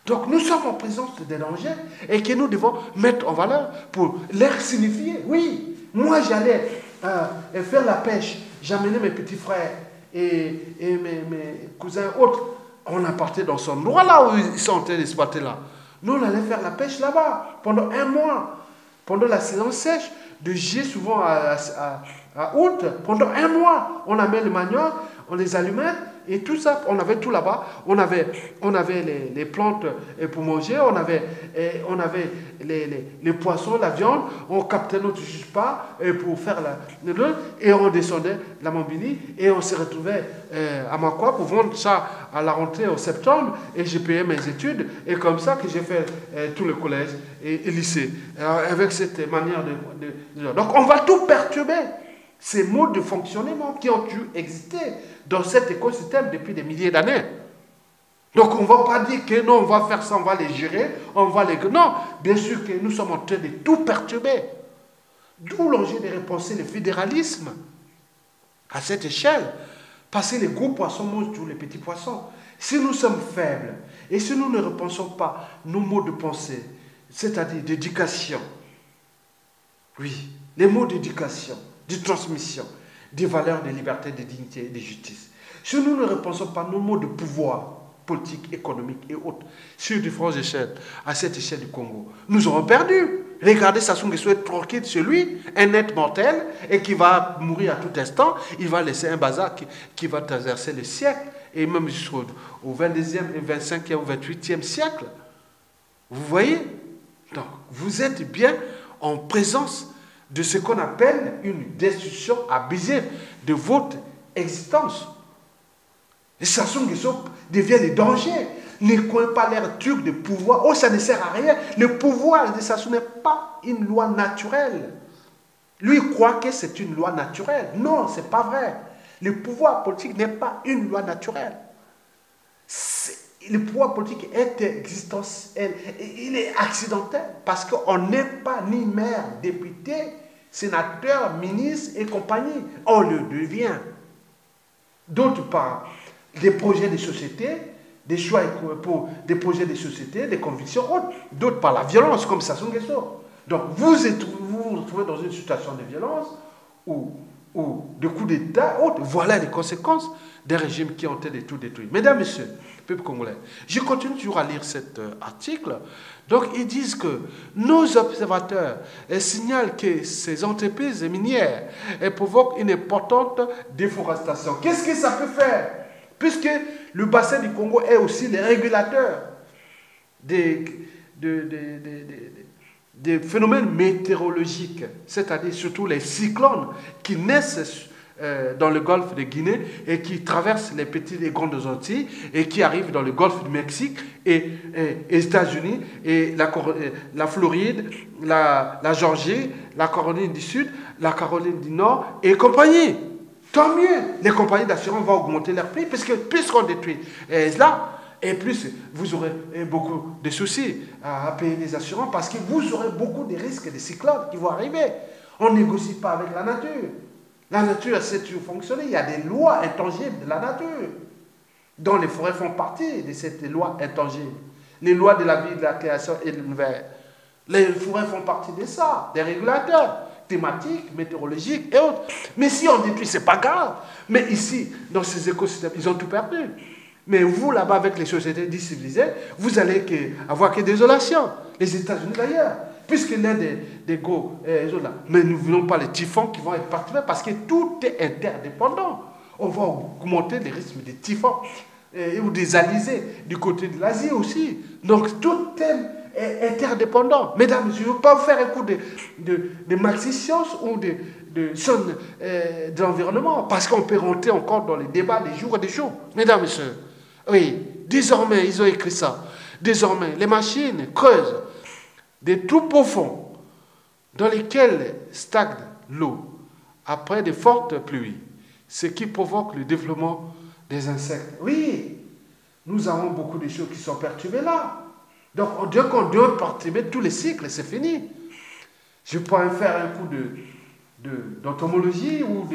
Donc nous sommes en présence des dangers et que nous devons mettre en valeur pour leur signifier. Oui, moi j'allais faire la pêche, j'amenais mes petits frères et mes cousins autres. On a parti dans son endroit là où ils sont en train d'exploiter là. Nous on allait faire la pêche là-bas pendant un mois. Pendant la saison sèche, de juillet souvent à août, pendant un mois, on amène le manioc, on les allumait. Et tout ça, on avait tout là-bas. On avait les plantes pour manger, on avait les poissons, la viande, on captait notre pas pour faire et on descendait la Mambili et on se retrouvait à Makwa pour vendre ça à la rentrée en septembre et j'ai payé mes études et comme ça que j'ai fait tout le collège et lycée avec cette manière de... Donc on va tout perturber. Ces modes de fonctionnement qui ont dû exister dans cet écosystème depuis des milliers d'années. Donc on ne va pas dire que non, on va faire ça, on va les gérer, on va les... Non, bien sûr que nous sommes en train de tout perturber. D'où l'enjeu de repenser le fédéralisme à cette échelle. Parce que les gros poissons mangent tous les petits poissons. Si nous sommes faibles et si nous ne repensons pas nos modes de pensée, c'est-à-dire d'éducation, oui, les mots d'éducation, de transmission, des valeurs de liberté, de dignité et de justice. Si nous ne repensons pas nos mots de pouvoir politique, économique et autres sur différentes échelles, à cette échelle du Congo, nous aurons perdu. Regardez Sassou Nguesso est tranquille sur lui, un être mortel, et qui va mourir à tout instant. Il va laisser un bazar qui va traverser le siècle, et même jusqu'au 22e, 25e, 28e siècle. Vous voyez? Donc, vous êtes bien en présence de ce qu'on appelle une destruction abusive de votre existence. Et Sassou Nguesso devient le danger. Ne connaît pas l'air turc de pouvoir. Oh, ça ne sert à rien. Le pouvoir de Sassou n'est pas une loi naturelle. Lui croit que c'est une loi naturelle. Non, ce n'est pas vrai. Le pouvoir politique n'est pas une loi naturelle. Le pouvoir politique est existentiel. Il est accidentel parce qu'on n'est pas ni maire, député, sénateur, ministre et compagnie. On le devient. D'autre part, des projets de société, des choix pour des projets de société, des convictions autres. D'autres par la violence, comme Sassou Nguesso. Donc vous vous retrouvez dans une situation de violence ou de coup d'État autres. Voilà les conséquences des régimes qui ont été tout détruits. Mesdames, Messieurs, peuple congolais, je continue toujours à lire cet article. Donc ils disent que nos observateurs signalent que ces entreprises minières provoquent une importante déforestation. Qu'est-ce que ça peut faire? Puisque le bassin du Congo est aussi le régulateur des phénomènes météorologiques, c'est-à-dire surtout les cyclones qui naissent dans le golfe de Guinée et qui traversent les petites et grandes Antilles et qui arrivent dans le golfe du Mexique et les États-Unis et la Floride, la Géorgie, la Caroline du Sud, la Caroline du Nord et compagnie. Tant mieux, les compagnies d'assurance vont augmenter leurs prix puisqu'on détruit là. Et plus, vous aurez beaucoup de soucis à payer les assurances parce que vous aurez beaucoup de risques de cyclones qui vont arriver. On ne négocie pas avec la nature. La nature sait toujours fonctionner. Il y a des lois intangibles de la nature dont les forêts font partie de cette loi intangible. Les lois de la vie, de la création et de l'univers. Les forêts font partie de ça, des régulateurs thématiques, météorologiques et autres. Mais si on détruit, ce n'est pas grave. Mais ici, dans ces écosystèmes, ils ont tout perdu. Mais vous, là-bas, avec les sociétés civilisées, vous allez avoir que désolation. Les États-Unis, d'ailleurs. Puisque l'un des gros là. Mais nous ne voulons pas les typhons qui vont être participés parce que tout est interdépendant. On va augmenter les risques des typhons ou des alizés du côté de l'Asie aussi. Donc, tout est interdépendant. Mesdames, je ne veux pas vous faire un coup de maxi-science ou de l'environnement parce qu'on peut rentrer encore dans les débats des jours et des jours. Mesdames, messieurs, oui, désormais, ils ont écrit ça. Désormais, les machines creusent des trous profonds dans lesquels stagne l'eau après de fortes pluies, ce qui provoque le développement des insectes. Oui, nous avons beaucoup de choses qui sont perturbées là. Donc, on dirait qu'on doit perturber tous les cycles, c'est fini. Je pourrais faire un coup d'entomologie ou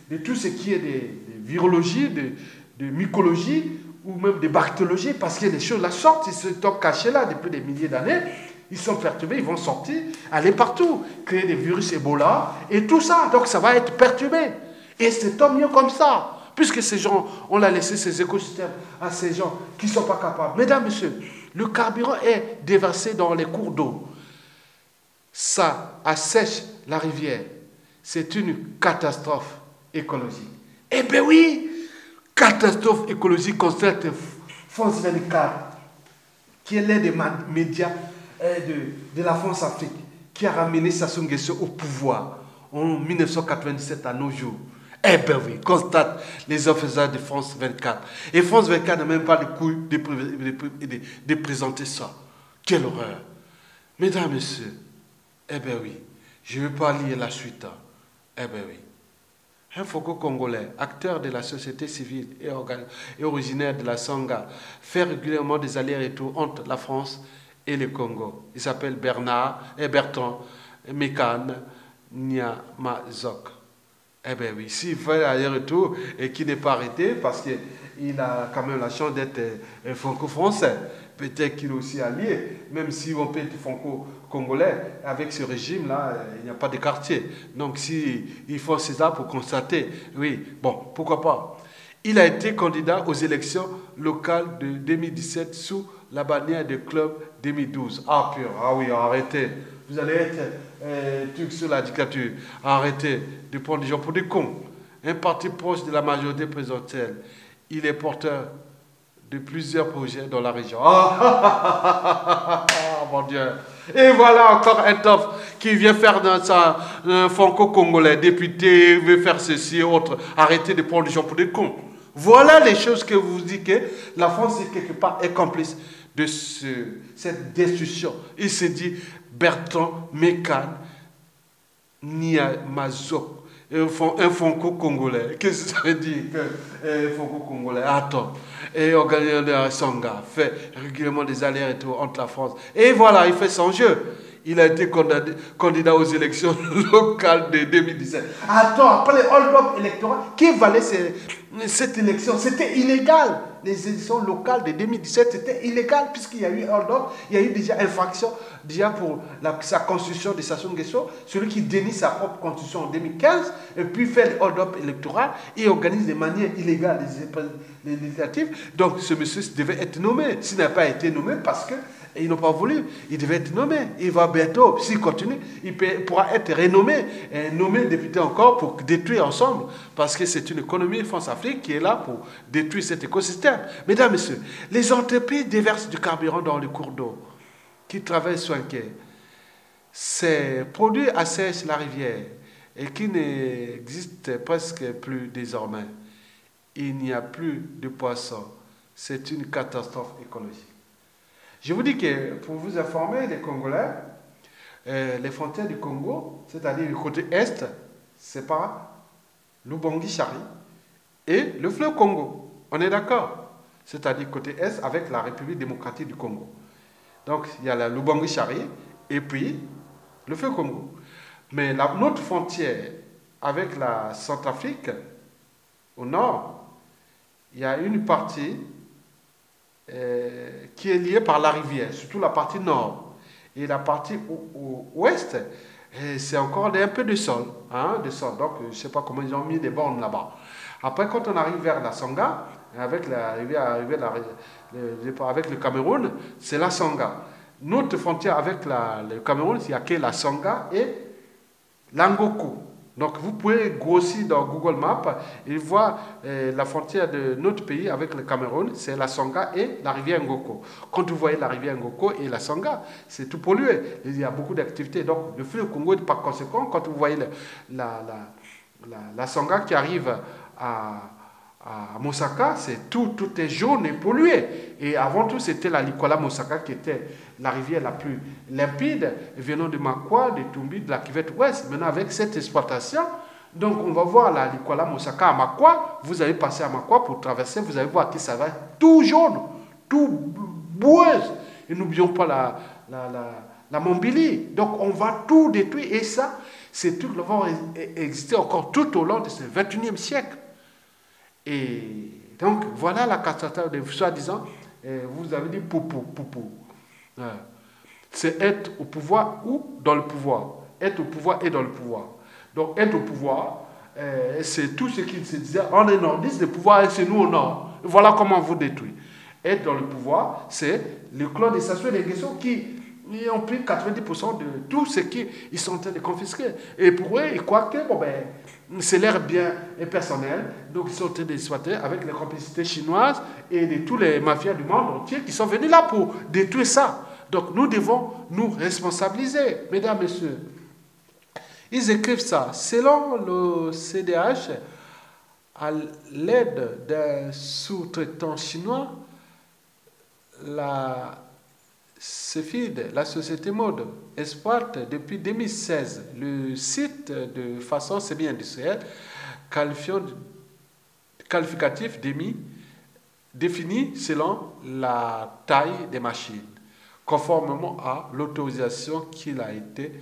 de tout ce qui est de virologie, de mycologie ou même de bactériologie, parce que les choses là sortent, ils se sont cachés là depuis des milliers d'années. Ils sont perturbés, ils vont sortir, aller partout, créer des virus Ebola et tout ça. Donc ça va être perturbé. Et c'est tant mieux comme ça. Puisque ces gens, on a laissé ces écosystèmes à ces gens qui ne sont pas capables. Mesdames, messieurs, le carburant est déversé dans les cours d'eau. Ça assèche la rivière. C'est une catastrophe écologique. Eh bien oui, catastrophe écologique constate France 24, qui est l'un des médias de la France-Afrique, qui a ramené Sassou Nguesso au pouvoir en 1997 à nos jours. Eh bien oui, constate les officiers de France 24. Et France 24 n'a même pas le coup de présenter ça. Quelle horreur. Mesdames, Messieurs, eh bien oui, je ne vais pas lire la suite. Eh bien oui. Un franco-congolais, acteur de la société civile et originaire de la Sangha, fait régulièrement des allers-retours entre la France et le Congo. Il s'appelle Bertrand Mekan Nyamazok. Eh bien oui, s'il fait aller-retour et qu'il n'est pas arrêté parce qu'il a quand même la chance d'être franco-français, peut-être qu'il est aussi allié, même si on peut être franco-congolais, avec ce régime-là, il n'y a pas de quartier. Donc s'il faut ça pour constater, oui, bon, pourquoi pas. Il a été candidat aux élections locales de 2017 sous la bannière de Club 2012. Ah pur, ah oui, arrêtez. Vous allez être truc sur la dictature. Arrêtez de prendre des gens pour des cons. Un parti proche de la majorité présidentielle. Il est porteur de plusieurs projets dans la région. Ah, mon Dieu. Et voilà encore un top qui vient faire dans un franco-congolais, député, veut faire ceci, autre. Arrêtez de prendre les gens pour des cons. Voilà les choses que vous dites que la France, quelque part, est complice de cette destruction. Il se dit Bertrand Mekan Niamazok, un franco-congolais. Qu'est-ce que ça veut dire un franco-congolais? Attends. Et organiser de Sangha, fait régulièrement des allers-retours entre la France. Et voilà, il fait son jeu. Il a été candidat aux élections locales de 2017. Attends, après les hold-up électoraux, qui valait cette élection? C'était illégal. Les élections locales de 2017, c'était illégal puisqu'il y a eu hold-up, il y a eu déjà infraction déjà pour sa constitution de Sassou Nguesso, celui qui dénie sa propre constitution en 2015 et puis fait le hold-up électoral et organise de manière illégale les législatives. Donc ce monsieur devait être nommé. S'il n'a pas été nommé parce que ils n'ont pas voulu. Il devait être nommé. Il va bientôt, s'il continue, il pourra être renommé, nommé député encore pour détruire ensemble. Parce que c'est une économie France-Afrique qui est là pour détruire cet écosystème. Mesdames, Messieurs, les entreprises déversent du carburant dans les cours d'eau qui traversent Soinké. Ces produits assèchent la rivière et qui n'existent presque plus désormais. Il n'y a plus de poissons. C'est une catastrophe écologique. Je vous dis que, pour vous informer, les Congolais, les frontières du Congo, c'est-à-dire le côté est, c'est par l'Ubangi-Chari et le fleuve Congo. On est d'accord? C'est-à-dire côté est avec la République démocratique du Congo. Donc, il y a l'Ubangi-Chari et puis le fleuve Congo. Mais notre frontière avec la Centrafrique, au nord, il y a une partie qui est liée par la rivière, surtout la partie nord. Et la partie ouest, c'est encore un peu de sol. Donc, je ne sais pas comment ils ont mis des bornes là-bas. Après, quand on arrive vers la Sangha, avec la rivière, avec le Cameroun, c'est la Sangha. Notre frontière avec le Cameroun, il n'y a que la Sangha et l'Angoko. Donc, vous pouvez grossir dans Google Maps et voir la frontière de notre pays avec le Cameroun, c'est la Sangha et la rivière Ngoko. Quand vous voyez la rivière Ngoko et la Sangha, c'est tout pollué. Il y a beaucoup d'activités. Donc, le fleuve Congo, par conséquent, quand vous voyez la Sangha qui arrive à Mosaka, tout est jaune et pollué. Et avant tout, c'était la Likola Mosaka qui était la rivière la plus limpide, venant de Makwa, de Tumbi, de la Cuvette Ouest. Maintenant, avec cette exploitation, donc on va voir la Likola Mosaka à Makwa. Vous allez passer à Makwa pour traverser, vous allez voir que ça va tout jaune, tout boueuse. Et n'oublions pas la Mombili. Donc on va tout détruire. Et ça, c'est tout va exister encore tout au long de ce 21e siècle. Et donc, voilà la catastrophe de soi-disant, vous avez dit poupou. C'est être au pouvoir ou dans le pouvoir. Être au pouvoir et dans le pouvoir. Donc, être au pouvoir, c'est tout ce qu'il se disait. On est nordiste, le pouvoir, c'est nous au nord. Voilà comment on vous détruit. Être dans le pouvoir, c'est le clan des Sassou Nguesso qui ont pris 90% de tout ce qu'ils sont en train de confisquer. Et pour eux, ils croient que c'est leur bien personnel. Donc, ils sont en train d'exploiter avec les complicités chinoises et de tous les mafias du monde entier qui sont venus là pour détruire ça. Donc, nous devons nous responsabiliser, mesdames, messieurs. Ils écrivent ça. Selon le CDH, à l'aide d'un sous-traitant chinois, la Cefid, la société mode, exploite depuis 2016 le site de façon semi-industrielle, qualificatif défini selon la taille des machines, conformément à l'autorisation qui a été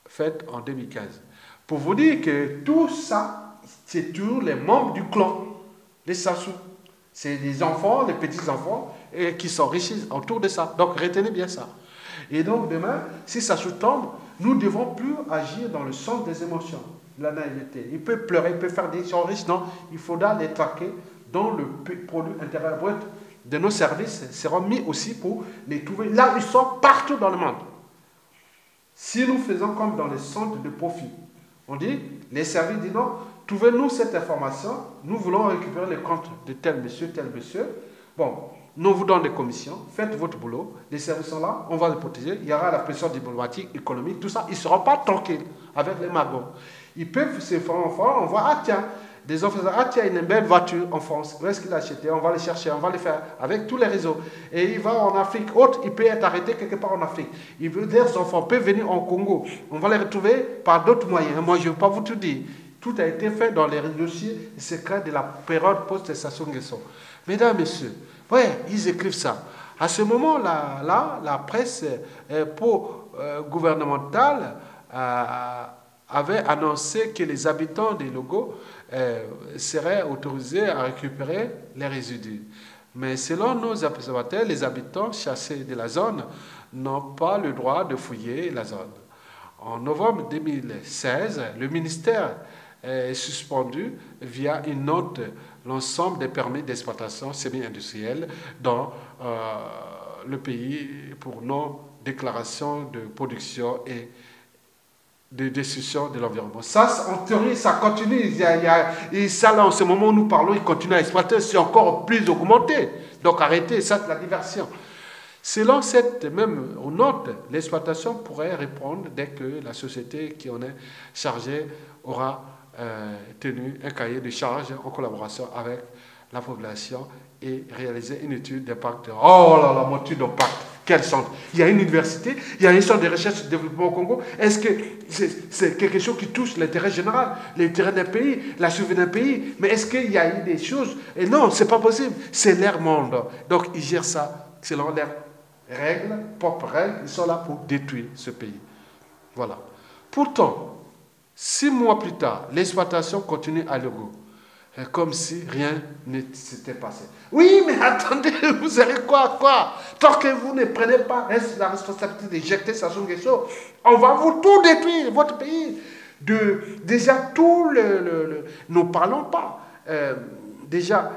faite en 2015. Pour vous dire que tout ça, c'est tous les membres du clan, les Sassou. C'est les enfants, les petits-enfants, qui s'enrichissent autour de ça. Donc, retenez bien ça. Et donc, demain, si ça sous-tombe, nous ne devons plus agir dans le sens des émotions, la naïveté. Il peut pleurer, il peut faire des choses. Non, il faudra les traquer dans le produit intérieur brut de nos services seront mis aussi pour les trouver là où ils sont partout dans le monde. Si nous faisons comme dans les centres de profit, on dit, les services disent non, trouvez-nous cette information, nous voulons récupérer les comptes de tel monsieur, tel monsieur. Bon, nous vous donnons des commissions, faites votre boulot, les services sont là, on va les protéger, il y aura la pression diplomatique, économique, tout ça, ils ne seront pas tranquilles avec les magots. Ils peuvent se faire en France, on voit, ah tiens, des officiers, ah tiens, une belle voiture en France, où est-ce qu'il a acheté? On va les chercher, on va les faire avec tous les réseaux. Et il va en Afrique haute, il peut être arrêté quelque part en Afrique. Leurs enfants peuvent venir en Congo, on va les retrouver par d'autres moyens. Moi, je ne vais pas vous tout dire. Tout a été fait dans les dossiers secrets de la période post-Sassou Nguesso. Mesdames, Messieurs, ouais, ils écrivent ça. À ce moment-là, la presse gouvernementale avait annoncé que les habitants des Logos seraient autorisés à récupérer les résidus. Mais selon nos observateurs, les habitants chassés de la zone n'ont pas le droit de fouiller la zone. En novembre 2016, le ministère est suspendu via une note l'ensemble des permis d'exploitation semi-industrielle dans le pays pour non-déclaration de production et de destruction de l'environnement. Ça, en théorie, ça continue. Et ça, là, en ce moment où nous parlons, il continue à exploiter, c'est encore plus augmenté. Donc, arrêtez, ça, c'est la diversion. Selon cette même note, l'exploitation pourrait répondre dès que la société qui en est chargée aura tenu un cahier de charge en collaboration avec la population et réaliser une étude d'impact. Oh là là, mon étude d'impact, quel centre? Il y a une université, il y a un centre de recherche et de développement au Congo. Est-ce que c'est quelque chose qui touche l'intérêt général, l'intérêt d'un pays, la survie d'un pays? Mais est-ce qu'il y a eu des choses? Et non, c'est pas possible. C'est leur monde. Donc, ils gèrent ça selon leurs règles, propres règles. Ils sont là pour détruire ce pays. Voilà. Pourtant, 6 mois plus tard, l'exploitation continue à Logo, comme si rien ne s'était passé. Oui, mais attendez, vous savez quoi? Tant que vous ne prenez pas la responsabilité d'éjecter Sassou Nguesso, on va vous tout détruire, votre pays. Déjà, nous ne parlons pas. Déjà,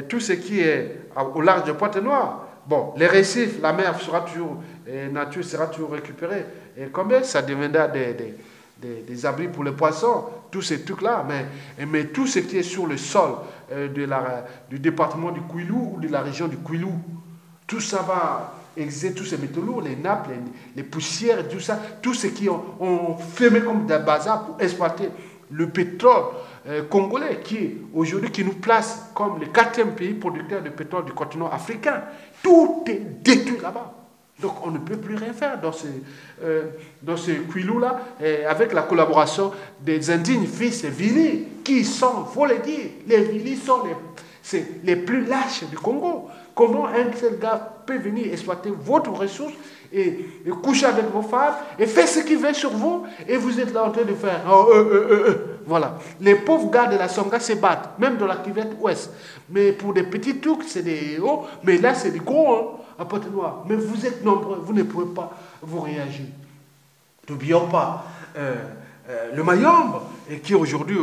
tout ce qui est au large de Pointe-Noire, bon, les récifs, la mer sera toujours, nature sera toujours récupérée. Et combien ça deviendra des abris pour les poissons, tous ces trucs-là, mais tout ce qui est sur le sol du département du Kouilou ou de la région du Kouilou, tout ça va exercer tous ces métaux lourds, les nappes, les poussières, tout ça, tout ce qui ont fermé comme des bazars pour exploiter le pétrole congolais qui nous place comme le 4e pays producteur de pétrole du continent africain. Tout est détruit là-bas. Donc on ne peut plus rien faire dans ce Kouilou-là, avec la collaboration des indignes fils Vili, qui sont, il faut le dire, les Vili sont les plus lâches du Congo. Comment un seul gars peut venir exploiter votre ressource et coucher avec vos femmes et faire ce qu'il veut sur vous, et vous êtes là en train de faire voilà. Les pauvres gars de la Songa se battent, même dans la cuvette ouest. Mais pour des petits trucs, c'est des héros, mais là c'est des gros, hein, à Pointe-Noire. Mais vous êtes nombreux, vous ne pouvez pas vous réagir. N'oublions pas le Mayombe, qui aujourd'hui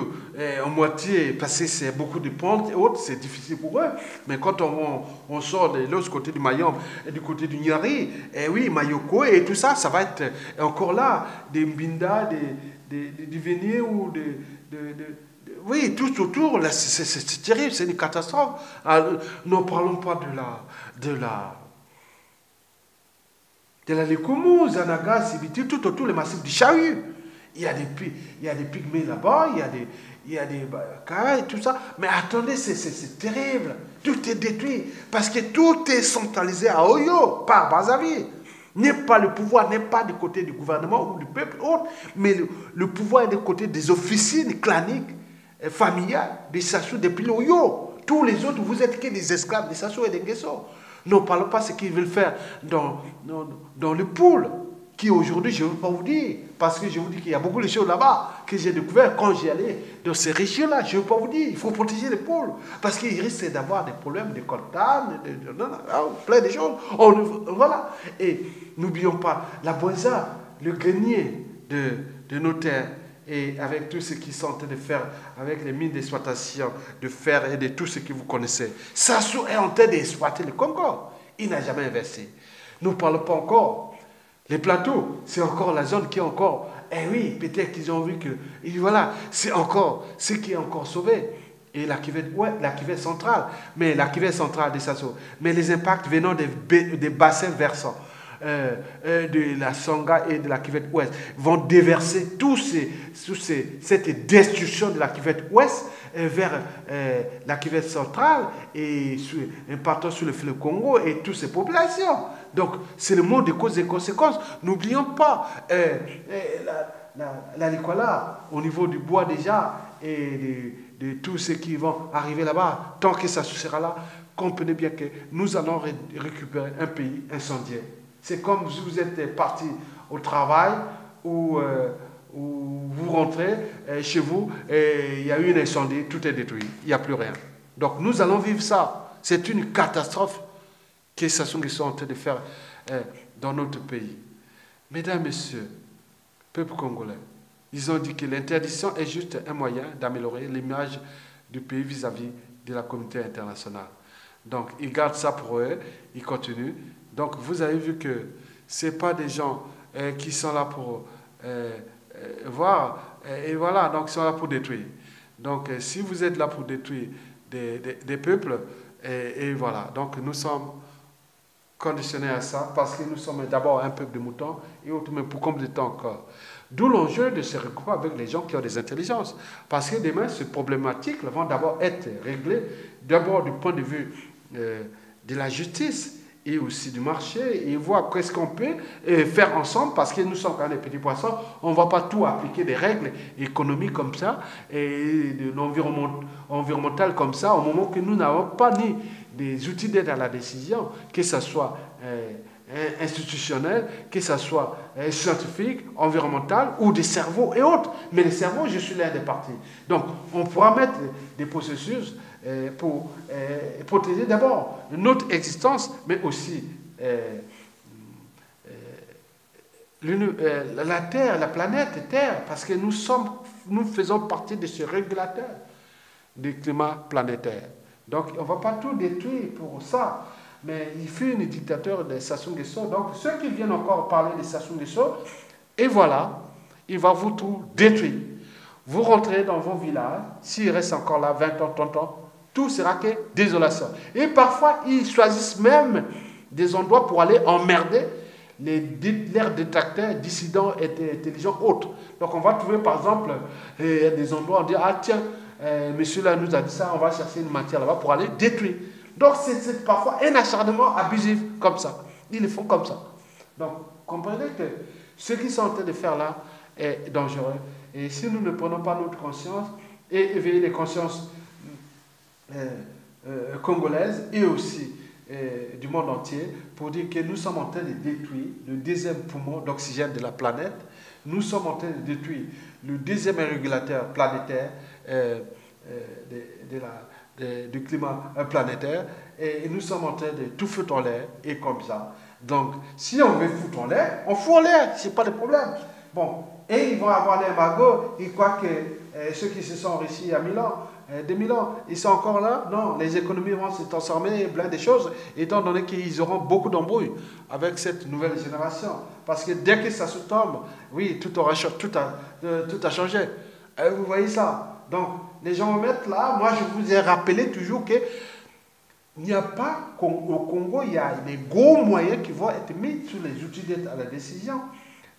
en moitié, parce que c'est beaucoup de pentes et autres, c'est difficile pour eux. Mais quand on sort de l'autre côté du Mayombe et du côté du Nyari, et oui, Mayoko et tout ça, ça va être encore là, des Mbinda, des Véniers ou oui, tout autour, c'est terrible, c'est une catastrophe. Alors, ne parlons pas de la Lekoumou, Zanaga, Sibiti, tout autour, le massif du Chahut. Il y a des pygmées là-bas, il y a des Bakas et tout ça. Mais attendez, c'est terrible. Tout est détruit. Parce que tout est centralisé à Oyo, par Brazzaville. Le pouvoir n'est pas du côté du gouvernement ou du peuple autre, mais le pouvoir est du côté des officines claniques, familiales, des Sassou, depuis l'Oyo. Tous les autres, vous êtes que des esclaves des Sassou et des Nguesso. Ne parlons pas ce qu'ils veulent faire dans le pool, qui aujourd'hui, je ne veux pas vous dire, parce que je vous dis qu'il y a beaucoup de choses là-bas que j'ai découvert quand j'y allais dans ces régions-là. Je ne veux pas vous dire, il faut protéger les pôles, parce qu'ils risquent d'avoir des problèmes de coltan, plein de choses. Voilà. Et n'oublions pas la Boisa, le grenier de nos terres, et avec tout ce qu'ils sont en train de faire, avec les mines d'exploitation, de fer et de tout ce que vous connaissez. Sassou est en train d'exploiter le Congo. Il n'a jamais investi. Nous ne parlons pas encore. Les plateaux, c'est encore la zone qui est encore... Eh oui, peut-être qu'ils ont vu que... Et voilà, c'est encore ce qui est encore sauvé. et la cuvette centrale, mais la cuvette centrale des Sasso, mais les impacts venant des bassins versants de la Songa et de la cuvette ouest vont déverser cette destruction de la cuvette ouest vers la cuvette centrale et partant sur le fleuve Congo et toutes ces populations. Donc, c'est le monde des causes et des conséquences. N'oublions pas la Nicolas, au niveau du bois déjà, et de tous ceux qui vont arriver là-bas, tant que ça sera là, comprenez bien que nous allons récupérer un pays incendié. C'est comme si vous êtes parti au travail ou vous rentrez chez vous et il y a eu un incendie, tout est détruit, il n'y a plus rien. Donc nous allons vivre ça. C'est une catastrophe que Sassou Nguesso est en train de faire dans notre pays. Mesdames, Messieurs, peuple congolais, ils ont dit que l'interdiction est juste un moyen d'améliorer l'image du pays vis-à-vis de la communauté internationale. Donc, ils gardent ça pour eux, ils continuent. Donc, vous avez vu que ce n'est pas des gens qui sont là pour voir, et voilà, donc ils sont là pour détruire. Donc, si vous êtes là pour détruire des peuples, et voilà, donc nous sommes conditionnés à ça, parce que nous sommes d'abord un peuple de moutons, et autrement, pour combien de temps encore? D'où l'enjeu de se regrouper avec les gens qui ont des intelligences. Parce que demain, ces problématiques vont d'abord être réglées, d'abord du point de vue de la justice et aussi du marché, et voir qu'est-ce qu'on peut faire ensemble, parce que nous sommes quand même des petits poissons, on ne va pas tout appliquer des règles économiques comme ça, et de l'environnemental comme ça, au moment que nous n'avons pas ni des outils d'aide à la décision, que ce soit institutionnel, que ce soit scientifique, environnemental ou des cerveaux et autres. Mais les cerveaux, je suis l'un des partis. Donc, on pourra mettre des processus pour protéger d'abord notre existence, mais aussi la Terre, la planète Terre, parce que nous faisons partie de ce régulateur du climat planétaire. Donc, on ne va pas tout détruire pour ça. Mais il fut un dictateur de Sassou Nguesso. Donc, ceux qui viennent encore parler de Sassou Nguesso, et voilà, il va vous tout détruire. Vous rentrez dans vos villages, s'il reste encore là 20 ans, 30 ans, tout sera que désolation. Et parfois, ils choisissent même des endroits pour aller emmerder leurs détracteurs, dissidents, intelligents, autres. Donc, on va trouver, par exemple, des endroits où on dit, ah tiens, monsieur là nous a dit ça, on va chercher une matière là-bas pour aller détruire. Donc, c'est parfois un acharnement abusif comme ça. Ils le font comme ça. Donc, comprenez que ce qu'ils sont en train de faire là est dangereux. Et si nous ne prenons pas notre conscience et éveiller les consciences congolaises et aussi du monde entier pour dire que nous sommes en train de détruire le deuxième poumon d'oxygène de la planète, nous sommes en train de détruire le deuxième régulateur planétaire du climat planétaire, et nous sommes en train de tout foutre en l'air, et comme ça. Donc, si on veut foutre en l'air, on fout en l'air, c'est pas de problème. Bon, et ils vont avoir l'embargo, ils croient que ceux qui se sont enrichis il y a 1000 ans, 2000 ans, ils sont encore là. Non, les économies vont se transformer, plein de choses, étant donné qu'ils auront beaucoup d'embrouilles avec cette nouvelle génération. Parce que dès que ça se tombe, oui, tout a changé. Vous voyez ça? Donc, les gens vont mettre là, moi je vous ai rappelé toujours que il n'y a pas, au Congo, il y a des gros moyens qui vont être mis sur les outils d'aide à la décision,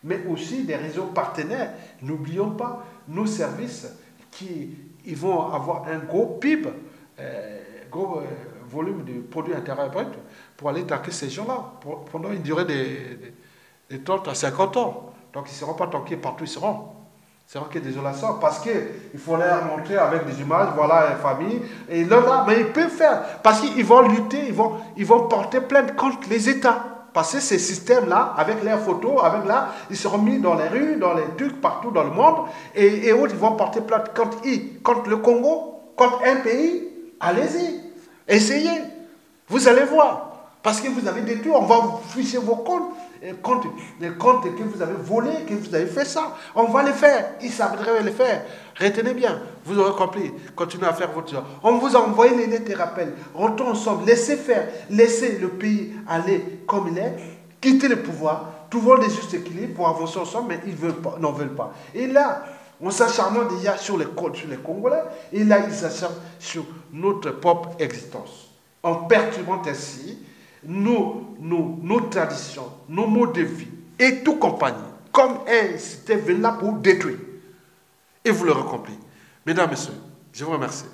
mais aussi des réseaux partenaires. N'oublions pas nos services ils vont avoir un gros PIB, gros volume de produits intérieurs bruts pour aller taquer ces gens-là pendant une durée de 30 à 50 ans. Donc ils ne seront pas taqués partout, ils seront. C'est vrai que désolation, parce qu'il faut leur montrer avec des images, voilà, la famille, et là, mais ils peuvent faire, parce qu'ils vont lutter, ils vont porter plainte contre les États. Parce que ces systèmes-là, avec leurs photos, ils seront mis dans les rues, dans les trucs, partout dans le monde, et autres, ils vont porter plainte contre le Congo, contre un pays. Allez-y, essayez, vous allez voir. Parce que vous avez détruit, on va vous ficher vos comptes. Les comptes que vous avez volés, que vous avez fait ça. On va les faire. Ils savent le faire. Retenez bien. Vous aurez compris. Continuez à faire votre job. On vous a envoyé les lettres et rappels. Rentrons ensemble. Laissez faire. Laissez le pays aller comme il est. Quittez le pouvoir. Trouvons des justes équilibres pour avancer ensemble, mais ils n'en veulent pas. Et là, En s'acharnant déjà sur les Congolais, et là, ils s'acharnent sur notre propre existence. En perturbant ainsi nos traditions, nos modes de vie et tout compagnie. Comme c'était venu là pour détruire. Et vous l'aurez compris. Mesdames, Messieurs, je vous remercie.